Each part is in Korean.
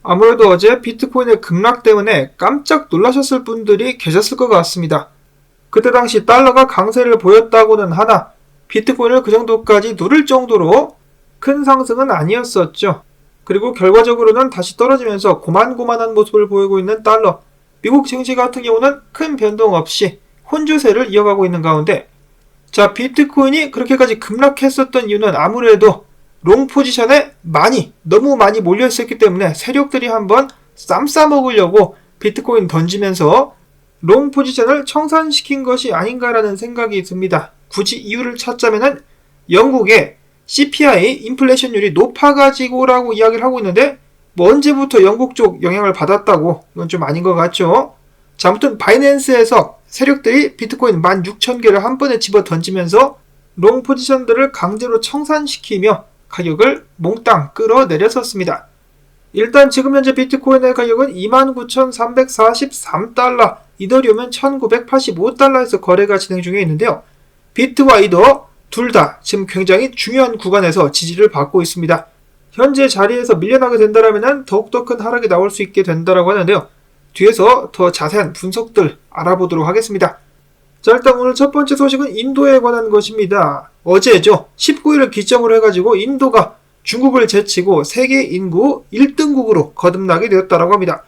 아무래도 어제 비트코인의 급락 때문에 깜짝 놀라셨을 분들이 계셨을 것 같습니다. 그때 당시 달러가 강세를 보였다고는 하나 비트코인을 그 정도까지 누를 정도로 큰 상승은 아니었었죠. 그리고 결과적으로는 다시 떨어지면서 고만고만한 모습을 보이고 있는 달러. 미국 증시 같은 경우는 큰 변동 없이 혼조세를 이어가고 있는 가운데, 자, 비트코인이 그렇게까지 급락했었던 이유는 아무래도 롱 포지션에 너무 많이 몰려있었기 때문에 세력들이 한번 쌈 싸먹으려고 비트코인 던지면서 롱 포지션을 청산시킨 것이 아닌가라는 생각이 듭니다. 굳이 이유를 찾자면은 영국의 CPI 인플레이션율이 높아가지고라고 이야기를 하고 있는데, 뭐 언제부터 영국 쪽 영향을 받았다고, 이건 좀 아닌 것 같죠. 자, 아무튼 바이낸스에서 세력들이 비트코인 16,000개를 한 번에 집어 던지면서 롱 포지션들을 강제로 청산시키며 가격을 몽땅 끌어내렸었습니다. 일단 지금 현재 비트코인의 가격은 29,343달러, 이더리움은 1,985달러에서 거래가 진행 중에 있는데요. 비트와 이더 둘 다 지금 굉장히 중요한 구간에서 지지를 받고 있습니다. 현재 자리에서 밀려나게 된다면 더욱더 큰 하락이 나올 수 있게 된다고 하는데요. 뒤에서 더 자세한 분석들 알아보도록 하겠습니다. 자, 일단 오늘 첫 번째 소식은 인도에 관한 것입니다. 어제죠. 19일을 기점으로 해가지고 인도가 중국을 제치고 세계 인구 1등국으로 거듭나게 되었다고 합니다.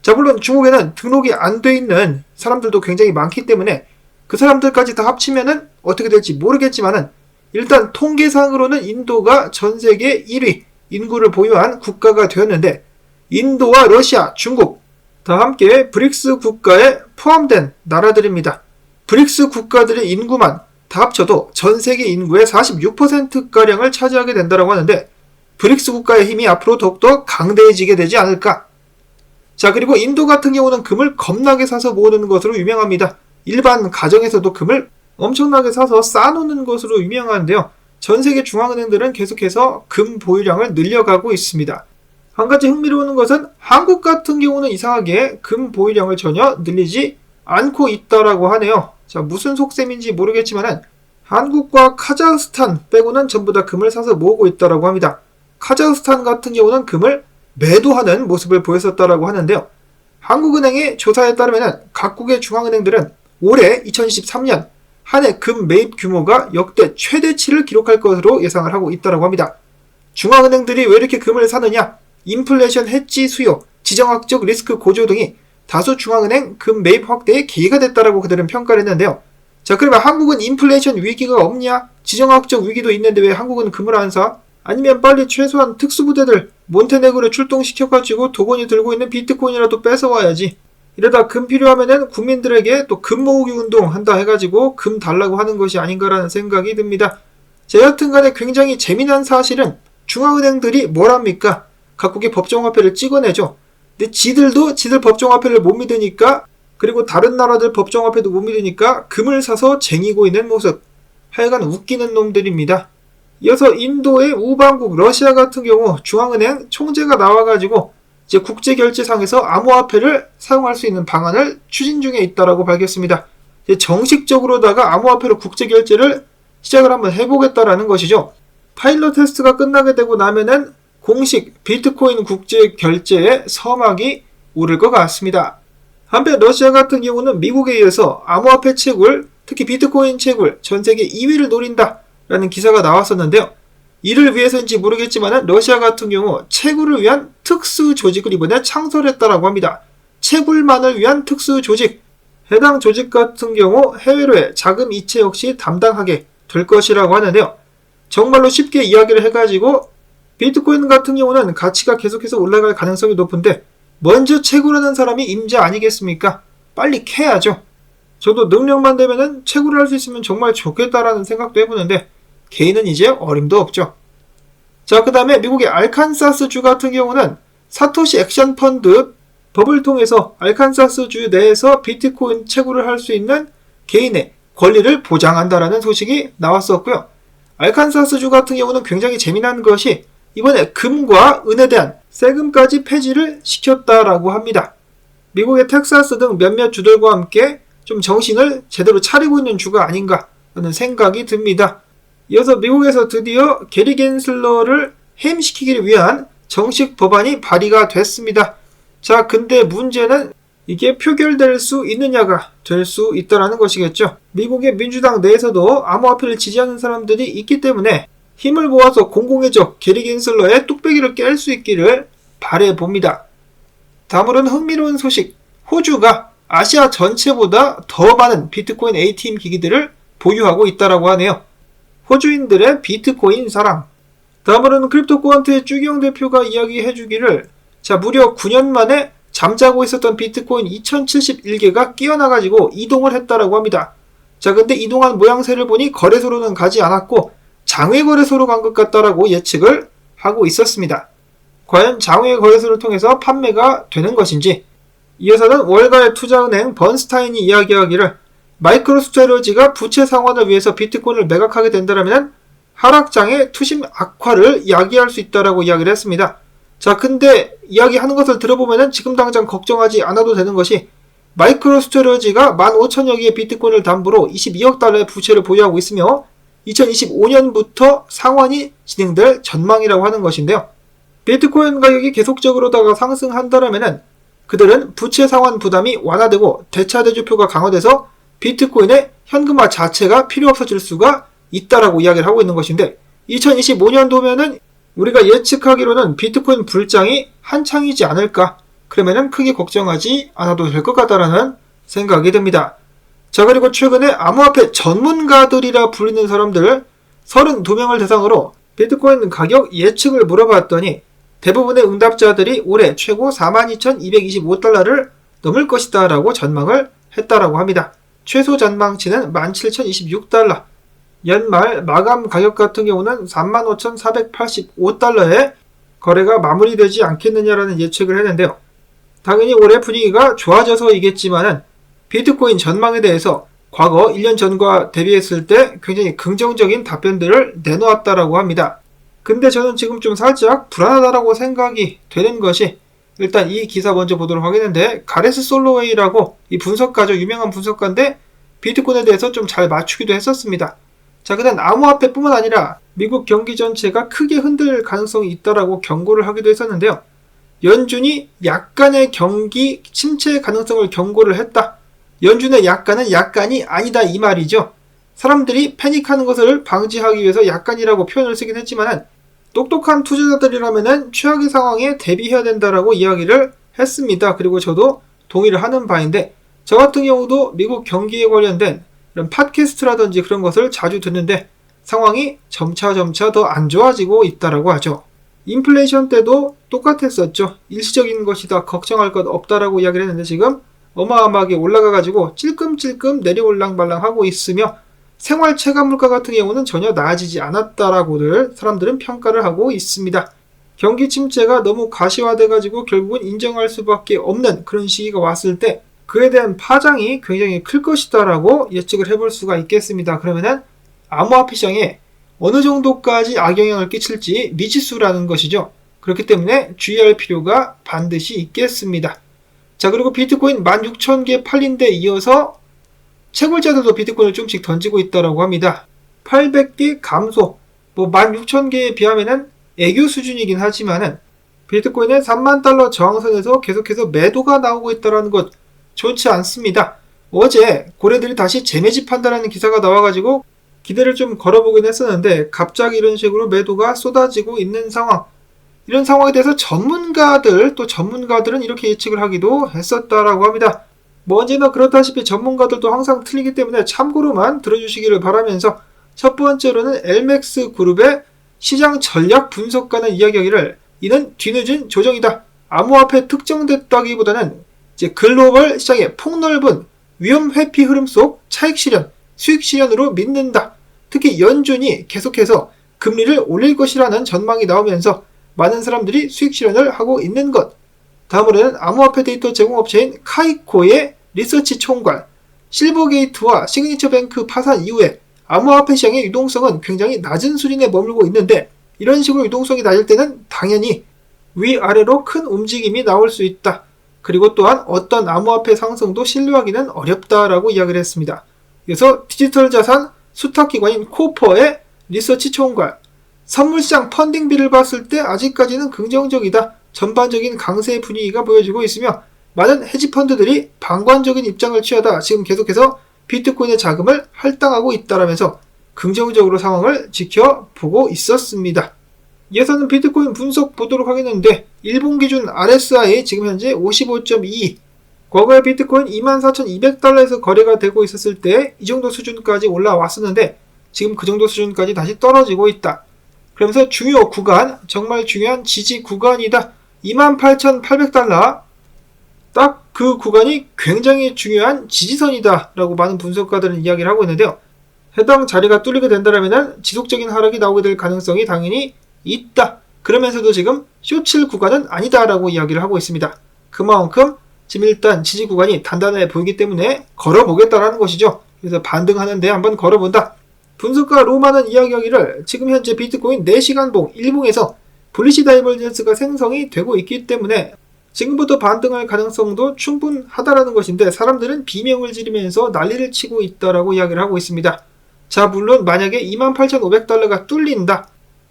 자, 물론 중국에는 등록이 안 돼 있는 사람들도 굉장히 많기 때문에 그 사람들까지 다 합치면은 어떻게 될지 모르겠지만은, 일단 통계상으로는 인도가 전 세계 1위 인구를 보유한 국가가 되었는데, 인도와 러시아, 중국 다 함께 브릭스 국가에 포함된 나라들입니다. 브릭스 국가들의 인구만 다 합쳐도 전 세계 인구의 46%가량을 차지하게 된다고 하는데, 브릭스 국가의 힘이 앞으로 더욱더 강대해지게 되지 않을까. 자, 그리고 인도 같은 경우는 금을 겁나게 사서 모으는 것으로 유명합니다. 일반 가정에서도 금을 엄청나게 사서 쌓아놓는 것으로 유명한데요. 전 세계 중앙은행들은 계속해서 금 보유량을 늘려가고 있습니다. 한 가지 흥미로운 것은 한국 같은 경우는 이상하게 금 보유량을 전혀 늘리지 않고 있다라고 하네요. 자, 무슨 속셈인지 모르겠지만 한국과 카자흐스탄 빼고는 전부 다 금을 사서 모으고 있다라고 합니다. 카자흐스탄 같은 경우는 금을 매도하는 모습을 보였었다라고 하는데요. 한국은행의 조사에 따르면 각국의 중앙은행들은 올해 2023년 한 해 금 매입 규모가 역대 최대치를 기록할 것으로 예상을 하고 있다고 합니다. 중앙은행들이 왜 이렇게 금을 사느냐? 인플레이션 해지 수요, 지정학적 리스크 고조 등이 다수 중앙은행 금 매입 확대에 계기가 됐다고 그들은 평가를 했는데요. 자, 그러면 한국은 인플레이션 위기가 없냐? 지정학적 위기도 있는데 왜 한국은 금을 안 사? 아니면 빨리 최소한 특수부대들 몬테네그로 출동시켜가지고 도건이 들고 있는 비트코인이라도 뺏어와야지. 이러다 금 필요하면은 국민들에게 또 금 모으기 운동 한다 해가지고 금 달라고 하는 것이 아닌가라는 생각이 듭니다. 자, 여하튼간에 굉장히 재미난 사실은 중앙은행들이 뭘 합니까? 각국의 법정화폐를 찍어내죠. 근데 지들도 지들 법정화폐를 못 믿으니까, 그리고 다른 나라들 법정화폐도 못 믿으니까 금을 사서 쟁이고 있는 모습. 하여간 웃기는 놈들입니다. 이어서 인도의 우방국 러시아 같은 경우 중앙은행 총재가 나와가지고 이제 국제결제상에서 암호화폐를 사용할 수 있는 방안을 추진 중에 있다라고 밝혔습니다. 이제 정식적으로다가 암호화폐로 국제결제를 시작을 한번 해보겠다라는 것이죠. 파일럿 테스트가 끝나게 되고 나면은 공식 비트코인 국제결제의 서막이 오를 것 같습니다. 한편 러시아 같은 경우는 미국에 의해서 암호화폐 채굴, 특히 비트코인 채굴 전세계 2위를 노린다라는 기사가 나왔었는데요. 이를 위해서인지 모르겠지만 러시아 같은 경우 채굴을 위한 특수 조직을 이번에 창설했다라고 합니다. 채굴만을 위한 특수 조직. 해당 조직 같은 경우 해외로의 자금 이체 역시 담당하게 될 것이라고 하는데요. 정말로 쉽게 이야기를 해가지고 비트코인 같은 경우는 가치가 계속해서 올라갈 가능성이 높은데, 먼저 채굴하는 사람이 임자 아니겠습니까? 빨리 캐야죠. 저도 능력만 되면은 채굴을 할 수 있으면 정말 좋겠다라는 생각도 해보는데, 개인은 이제 어림도 없죠. 자, 그 다음에 미국의 알칸사스주 같은 경우는 사토시 액션 펀드 법을 통해서 알칸사스주 내에서 비트코인 채굴을 할 수 있는 개인의 권리를 보장한다라는 소식이 나왔었고요. 알칸사스주 같은 경우는 굉장히 재미난 것이 이번에 금과 은에 대한 세금까지 폐지를 시켰다라고 합니다. 미국의 텍사스 등 몇몇 주들과 함께 좀 정신을 제대로 차리고 있는 주가 아닌가 하는 생각이 듭니다. 이어서 미국에서 드디어 게리 겐슬러를 해임시키기 위한 정식 법안이 발의가 됐습니다. 자, 근데 문제는 이게 표결될 수 있느냐가 될 수 있다라는 것이겠죠. 미국의 민주당 내에서도 암호화폐를 지지하는 사람들이 있기 때문에 힘을 모아서 공공의적 게리 겐슬러의 뚝배기를 깰 수 있기를 바라봅니다. 다음으로는 흥미로운 소식. 호주가 아시아 전체보다 더 많은 비트코인 ATM 기기들을 보유하고 있다라고 하네요. 호주인들의 비트코인 사랑. 다음으로는 크립토코안트의 쭈경 대표가 이야기해주기를 자, 무려 9년 만에 잠자고 있었던 비트코인 2071개가 깨어나가지고 이동을 했다라고 합니다. 자, 근데 이동한 모양새를 보니 거래소로는 가지 않았고 장외 거래소로 간 것 같다라고 예측을 하고 있었습니다. 과연 장외 거래소를 통해서 판매가 되는 것인지. 이어서는 월가의 투자은행 번스타인이 이야기하기를 마이크로스트레러지가 부채 상환을 위해서 비트코인을 매각하게 된다면 하락장의 투심 악화를 야기할 수 있다라고 이야기를 했습니다. 자, 근데 이야기하는 것을 들어보면은 지금 당장 걱정하지 않아도 되는 것이 마이크로스트레러지가 15,000여 개의 비트코인을 담보로 22억 달러의 부채를 보유하고 있으며 2025년부터 상환이 진행될 전망이라고 하는 것인데요. 비트코인 가격이 계속적으로다가 상승한다면은 그들은 부채 상환 부담이 완화되고 대차대조표가 강화돼서 비트코인의 현금화 자체가 필요 없어질 수가 있다라고 이야기를 하고 있는 것인데 2025년도면은 우리가 예측하기로는 비트코인 불장이 한창이지 않을까? 그러면은 크게 걱정하지 않아도 될 것 같다라는 생각이 듭니다. 자, 그리고 최근에 암호화폐 전문가들이라 불리는 사람들 32명을 대상으로 비트코인 가격 예측을 물어봤더니 대부분의 응답자들이 올해 최고 42,225달러를 넘을 것이다 라고 전망을 했다라고 합니다. 최소 전망치는 17,026달러. 연말 마감 가격 같은 경우는 35,485달러에 거래가 마무리되지 않겠느냐라는 예측을 했는데요. 당연히 올해 분위기가 좋아져서이겠지만은 비트코인 전망에 대해서 과거 1년 전과 대비했을 때 굉장히 긍정적인 답변들을 내놓았다라고 합니다. 근데 저는 지금 좀 살짝 불안하다라고 생각이 되는 것이 일단 이 기사 먼저 보도록 하겠는데 가레스 솔로웨이라고 이 분석가죠. 유명한 분석가인데 비트코인에 대해서 좀 잘 맞추기도 했었습니다. 자, 그다음 암호화폐뿐만 아니라 미국 경기 전체가 크게 흔들 가능성이 있다라고 경고를 하기도 했었는데요. 연준이 약간의 경기 침체 가능성을 경고를 했다. 연준의 약간은 약간이 아니다 이 말이죠. 사람들이 패닉하는 것을 방지하기 위해서 약간이라고 표현을 쓰긴 했지만 똑똑한 투자자들이라면 최악의 상황에 대비해야 된다라고 이야기를 했습니다. 그리고 저도 동의를 하는 바인데 저 같은 경우도 미국 경기에 관련된 이런 팟캐스트라든지 그런 것을 자주 듣는데 상황이 점차 더 안 좋아지고 있다라고 하죠. 인플레이션 때도 똑같았었죠. 일시적인 것이다. 걱정할 것 없다라고 이야기를 했는데 지금 어마어마하게 올라가가지고 찔끔찔끔 내려올랑말랑하고 있으며 생활 체감 물가 같은 경우는 전혀 나아지지 않았다라고들 사람들은 평가를 하고 있습니다. 경기 침체가 너무 가시화돼가지고 결국은 인정할 수밖에 없는 그런 시기가 왔을 때 그에 대한 파장이 굉장히 클 것이다라고 예측을 해볼 수가 있겠습니다. 그러면은 암호화폐 시장에 어느 정도까지 악영향을 끼칠지 미지수라는 것이죠. 그렇기 때문에 주의할 필요가 반드시 있겠습니다. 자, 그리고 비트코인 16,000개 팔린 데 이어서 채굴자들도 비트코인을 좀씩 던지고 있다라고 합니다. 800개 감소. 16,000개에 비하면은 애교 수준이긴 하지만은 비트코인의 3만 달러 저항선에서 계속해서 매도가 나오고 있다는 것 좋지 않습니다. 어제 고래들이 다시 재매집한다는 기사가 나와가지고 기대를 좀 걸어보긴 했었는데 갑자기 이런 식으로 매도가 쏟아지고 있는 상황. 이런 상황에 대해서 전문가들은 이렇게 예측을 하기도 했었다라고 합니다. 언제나 그렇다시피 전문가들도 항상 틀리기 때문에 참고로만 들어주시기를 바라면서 첫 번째로는 엘맥스 그룹의 시장 전략 분석가는 이야기하기를 이는 뒤늦은 조정이다. 암호화폐 특정됐다기보다는 이제 글로벌 시장의 폭넓은 위험 회피 흐름 속 차익 실현, 수익 실현으로 믿는다. 특히 연준이 계속해서 금리를 올릴 것이라는 전망이 나오면서 많은 사람들이 수익 실현을 하고 있는 것. 다음으로는 암호화폐 데이터 제공업체인 카이코의 리서치 총괄, 실버게이트와 시그니처뱅크 파산 이후에 암호화폐 시장의 유동성은 굉장히 낮은 수준에 머물고 있는데 이런 식으로 유동성이 낮을 때는 당연히 위아래로 큰 움직임이 나올 수 있다. 그리고 또한 어떤 암호화폐 상승도 신뢰하기는 어렵다라고 이야기를 했습니다. 그래서 디지털 자산 수탁기관인 코퍼의 리서치 총괄, 선물시장 펀딩비를 봤을 때 아직까지는 긍정적이다. 전반적인 강세 분위기가 보여지고 있으며 많은 헤지펀드들이 방관적인 입장을 취하다 지금 계속해서 비트코인의 자금을 할당하고 있다라면서 긍정적으로 상황을 지켜보고 있었습니다. 이어서는 비트코인 분석 보도록 하겠는데 일본 기준 RSI 지금 현재 55.22, 과거에 비트코인 24,200달러에서 거래가 되고 있었을 때 이 정도 수준까지 올라왔었는데 지금 그 정도 수준까지 다시 떨어지고 있다. 그러면서 중요 구간, 정말 중요한 지지 구간이다. 28,800달러, 딱 그 구간이 굉장히 중요한 지지선이다 라고 많은 분석가들은 이야기를 하고 있는데요. 해당 자리가 뚫리게 된다면 지속적인 하락이 나오게 될 가능성이 당연히 있다. 그러면서도 지금 쇼칠 구간은 아니다 라고 이야기를 하고 있습니다. 그만큼 지금 일단 지지 구간이 단단해 보이기 때문에 걸어보겠다라는 것이죠. 그래서 반등하는데 한번 걸어본다. 분석가 로마는 이야기하기를 지금 현재 비트코인 4시간봉 일봉에서 불리시 다이버전스가 생성이 되고 있기 때문에 지금부터 반등할 가능성도 충분하다라는 것인데 사람들은 비명을 지르면서 난리를 치고 있다라고 이야기를 하고 있습니다. 자, 물론 만약에 28,500달러가 뚫린다.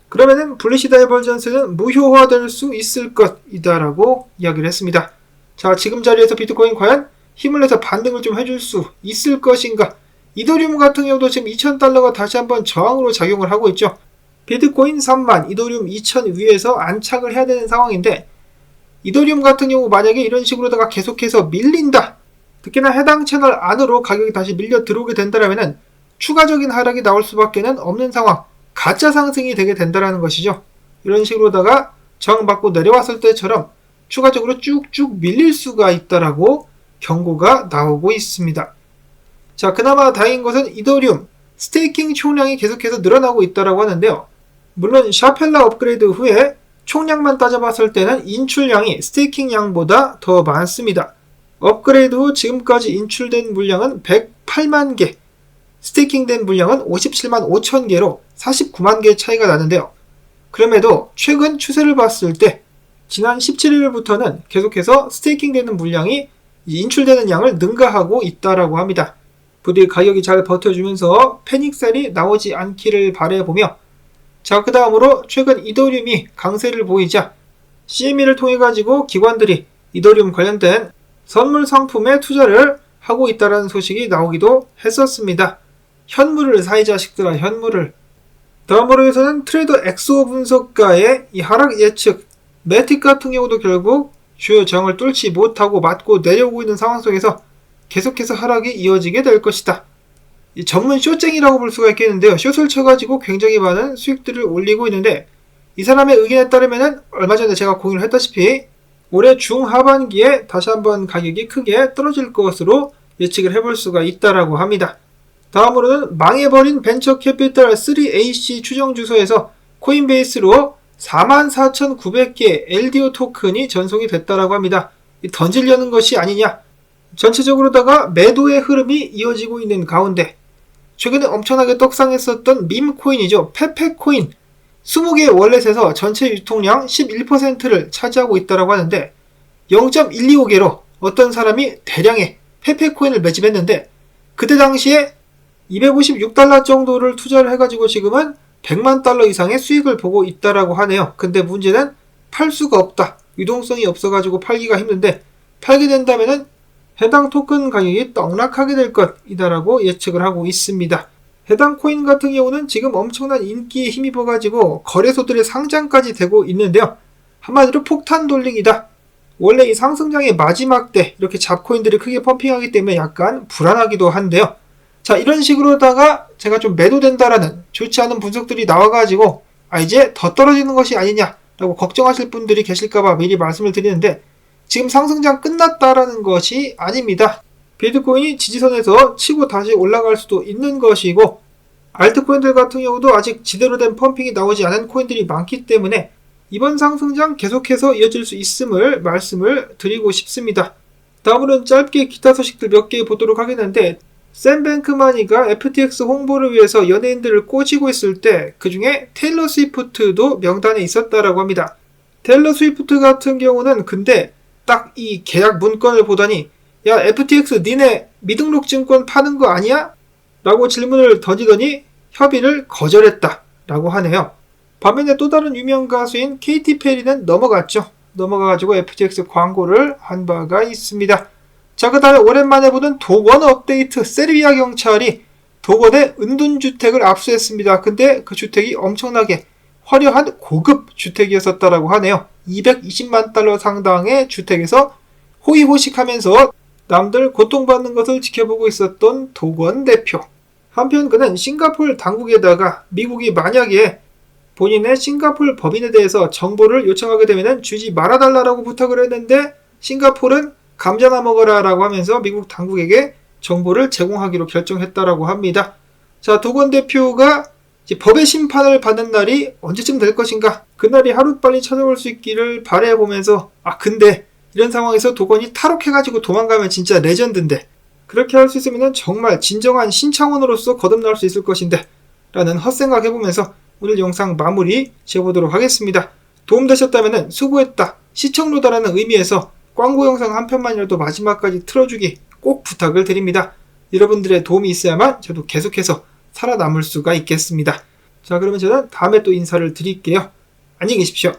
그러면은 불리시 다이버전스는 무효화될 수 있을 것이다라고 이야기를 했습니다. 자, 지금 자리에서 비트코인 과연 힘을 내서 반등을 좀 해줄 수 있을 것인가? 이더리움 같은 경우도 지금 2,000달러가 다시 한번 저항으로 작용을 하고 있죠. 비트코인 3만, 이더리움 2,000 위에서 안착을 해야 되는 상황인데 이더리움 같은 경우 만약에 이런 식으로다가 계속해서 밀린다. 특히나 해당 채널 안으로 가격이 다시 밀려 들어오게 된다면 추가적인 하락이 나올 수밖에 없는 상황, 가짜 상승이 되게 된다는 것이죠. 이런 식으로다가 저항받고 내려왔을 때처럼 추가적으로 쭉쭉 밀릴 수가 있다라고 경고가 나오고 있습니다. 자, 그나마 다행인 것은 이더리움 스테이킹 총량이 계속해서 늘어나고 있다라고 하는데요. 물론 샤펠라 업그레이드 후에 총량만 따져봤을 때는 인출량이 스테이킹 양보다 더 많습니다. 업그레이드 후 지금까지 인출된 물량은 108만 개, 스테이킹된 물량은 57만 5천 개로 49만 개 차이가 나는데요. 그럼에도 최근 추세를 봤을 때 지난 17일부터는 계속해서 스테이킹되는 물량이 인출되는 양을 능가하고 있다라고 합니다. 부디 가격이 잘 버텨주면서 패닉셀이 나오지 않기를 바라보며, 자, 그 다음으로 최근 이더리움이 강세를 보이자 CME를 통해 가지고 기관들이 이더리움 관련된 선물 상품에 투자를 하고 있다는 소식이 나오기도 했었습니다. 현물을 사이 자식들아, 현물을. 다음으로 해서는 트레이더 엑소 분석가의 이 하락 예측, 매틱 같은 경우도 결국 주요 저항을 뚫지 못하고 맞고 내려오고 있는 상황 속에서 계속해서 하락이 이어지게 될 것이다. 이 전문 쇼쟁이라고 볼 수가 있겠는데요. 숏을 쳐가지고 굉장히 많은 수익들을 올리고 있는데 이 사람의 의견에 따르면은 얼마 전에 제가 공유를 했다시피 올해 중하반기에 다시 한번 가격이 크게 떨어질 것으로 예측을 해볼 수가 있다라고 합니다. 다음으로는 망해버린 벤처 캐피탈 3AC 추정 주소에서 코인베이스로 44,900개 LDO 토큰이 전송이 됐다라고 합니다. 던지려는 것이 아니냐. 전체적으로다가 매도의 흐름이 이어지고 있는 가운데 최근에 엄청나게 떡상했었던 밈 코인이죠. 페페코인 20개의 월렛에서 전체 유통량 11%를 차지하고 있다고 하는데 0.125개로 어떤 사람이 대량의 페페코인을 매집했는데 그때 당시에 256달러 정도를 투자를 해가지고 지금은 100만 달러 이상의 수익을 보고 있다라고 하네요. 근데 문제는 팔 수가 없다. 유동성이 없어가지고 팔기가 힘든데 팔게 된다면은 해당 토큰 가격이 떡락하게 될 것이다라고 예측을 하고 있습니다. 해당 코인 같은 경우는 지금 엄청난 인기에 힘입어가지고 거래소들의 상장까지 되고 있는데요. 한마디로 폭탄 돌리기다. 원래 이 상승장의 마지막 때 이렇게 잡코인들이 크게 펌핑하기 때문에 약간 불안하기도 한데요. 자, 이런 식으로다가 제가 좀 매도된다라는 좋지 않은 분석들이 나와가지고 이제 더 떨어지는 것이 아니냐라고 걱정하실 분들이 계실까봐 미리 말씀을 드리는데 지금 상승장 끝났다라는 것이 아닙니다. 비트코인이 지지선에서 치고 다시 올라갈 수도 있는 것이고 알트코인들 같은 경우도 아직 제대로 된 펌핑이 나오지 않은 코인들이 많기 때문에 이번 상승장 계속해서 이어질 수 있음을 말씀을 드리고 싶습니다. 다음으로는 짧게 기타 소식들 몇 개 보도록 하겠는데 샘 뱅크마니가 FTX 홍보를 위해서 연예인들을 꼬시고 있을 때 그 중에 테일러 스위프트도 명단에 있었다라고 합니다. 테일러 스위프트 같은 경우는 근데 딱 이 계약 문건을 보더니 야, FTX 니네 미등록 증권 파는 거 아니야? 라고 질문을 던지더니 협의를 거절했다 라고 하네요. 반면에 또 다른 유명 가수인 케이티 페리는 넘어갔죠. 넘어가가지고 FTX 광고를 한 바가 있습니다. 자, 그 다음에 오랜만에 보는 도건 업데이트. 세르비아 경찰이 도건의 은둔주택을 압수했습니다. 근데 그 주택이 엄청나게 화려한 고급 주택이었었다라고 하네요. 220만 달러 상당의 주택에서 호의호식하면서 남들 고통받는 것을 지켜보고 있었던 도건 대표. 한편 그는 싱가포르 당국에다가 미국이 만약에 본인의 싱가포르 법인에 대해서 정보를 요청하게 되면 주지 말아달라고 부탁을 했는데 싱가포르는 감자나 먹어라 라고 하면서 미국 당국에게 정보를 제공하기로 결정했다라고 합니다. 자, 도건 대표가 이제 법의 심판을 받는 날이 언제쯤 될 것인가? 그날이 하루빨리 찾아올 수 있기를 바라보면서 근데 이런 상황에서 도건이 탈옥해가지고 도망가면 진짜 레전드인데 그렇게 할 수 있으면 정말 진정한 신창원으로서 거듭날 수 있을 것인데 라는 헛생각 해보면서 오늘 영상 마무리 지어보도록 하겠습니다. 도움되셨다면 수고했다, 시청료다라는 의미에서 광고 영상 한 편만이라도 마지막까지 틀어주기 꼭 부탁을 드립니다. 여러분들의 도움이 있어야만 저도 계속해서 살아남을 수가 있겠습니다. 자, 그러면 저는 다음에 또 인사를 드릴게요. 안녕히 계십시오.